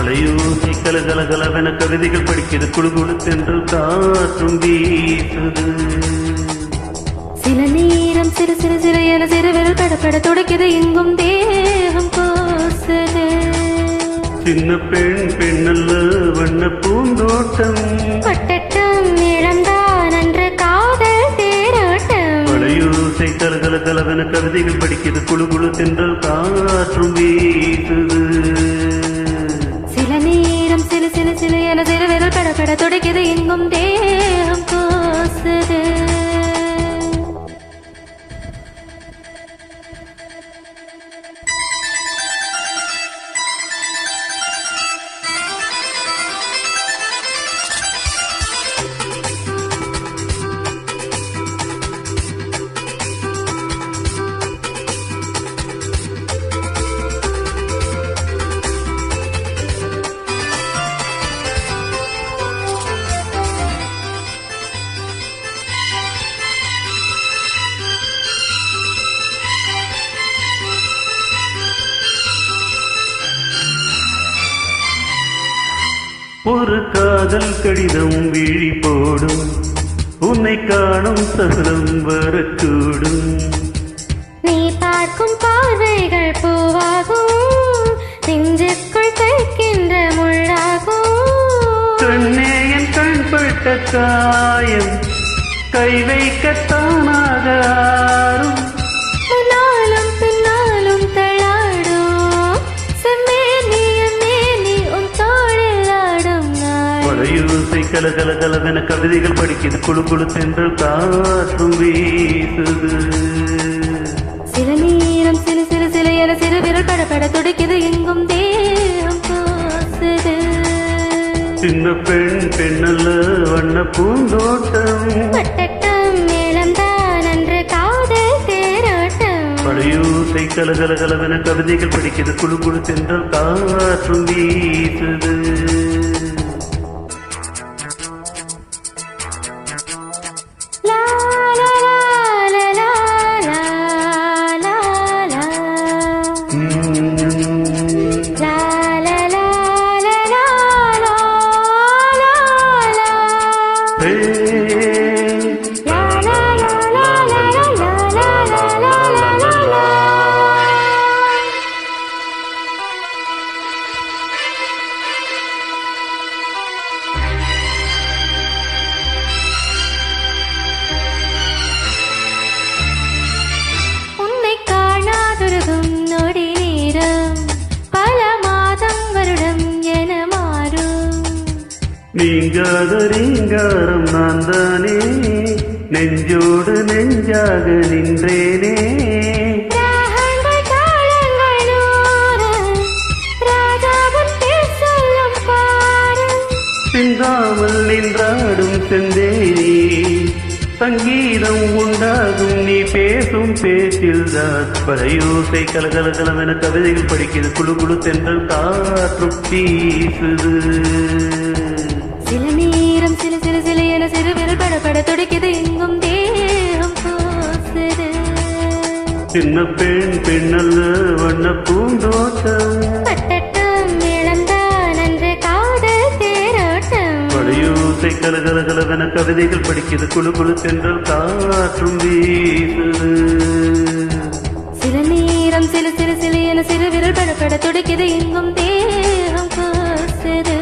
மலையோசை கலகலகலவென கவிதைகள் படிக்கிறது குழு குழு தென்றல் காற்றும் வீசுது சில நேரம் சிறு சிறு சிறு என சிறு விரல் படப்பட துடைக்குது எங்கும் தேகம் கோசுது சின்ன பெண் பெண்ணல்ல வண்ண பூந்தோட்டம் பட்டட்டம் இழந்தான் அன்று காதல் தேரோட்டம் மலையோசை கலகலகலவென கவிதைகள் படிக்கிறது குழு குழு தென்றல் காற்றும் வீசுது சில நேரம் சிறு சிறு சிறு என சிறு விரல் படப்பட துடைக்குது எங்கும் தேகம் கோசுது ஒரு காதல் கடிதம் விழி போடும் உன்னை காணும் சகலம் வரக்கூடும் நீ பார்க்கும் பார்வைகள் பூவாகும் நெஞ்சுக்குள் தைக்கின்ற முள்ளாகும் கண்ணே என் கண்பட்ட காயம் கை வைக்கத்தானாக ஆறும் முன்னாலும் பின்னாலும் தள்ளாடும் செம்மேனியும் மேனி உன் தோளில் ஆடும் நாள் மலையோசை கலகலகலவென கவிதைகள் படிக்கிறது குழு குழு தென்றல் காற்றும் வீசுது சில நேரம் சிறு சிறு சிறு என சிறு விரல் படப்பட துடைக்குது எங்கும் தேகம் கோசுது சின்ன பெண் பெண்ணல்ல வண்ண பூந்தோட்டம் பட்டட்டம் மேளம்தான் அன்று காதல் தேரோட்டம் மலையோசை கலகலகலவென கவிதைகள் படிக்கிறது குழு குழு தென்றல் காற்றும் வீசுது லா லா லா லா லா லா லா லா லா லா லா லா லா லா ஹே லா லா லா லா லா லா லா லா லா உன்னை காணாதொருகும் நொடி நேரம் பல மாதம் வருடம் என மாறும் நீங்காத ரீங்காரம் நான் தானே நெஞ்சோடு நெஞ்சாக நின்றேனே ராகங்கள் தாளங்கள் நூறு ராஜாவின் பேர் சொல்லும் பாரு சிந்தாமல் நின்றாடும் செந்தேனி சங்கீதம் உண்டாகும் நீ பேசும் பேச்சில்தான் பழையோசை கலகலகலவென கவிதைகள் படிக்கிறது குழு குழு தென்றல் காற்றும் வீசுது சில நேரம் சிறு சிறு சிறு என சிறு விரல் படப்பட துடைக்குது எங்கும் தேகம் கோசுது சின்ன பெண் பெண்ணல்ல வண்ண பூந்தோட்டம் பட்டட்டம் மேளம்தான் அன்று காதல் தேரோட்டம் பழையோசை கலகலகலவென கவிதைகள் படிக்கிறது குழு குழு தென்றல் காற்றும் வீசுது சில நேரம் சிறு சிறு சிறு என சிறு விரல் படப்பட துடைக்குது எங்கும் தேகம் கோசுது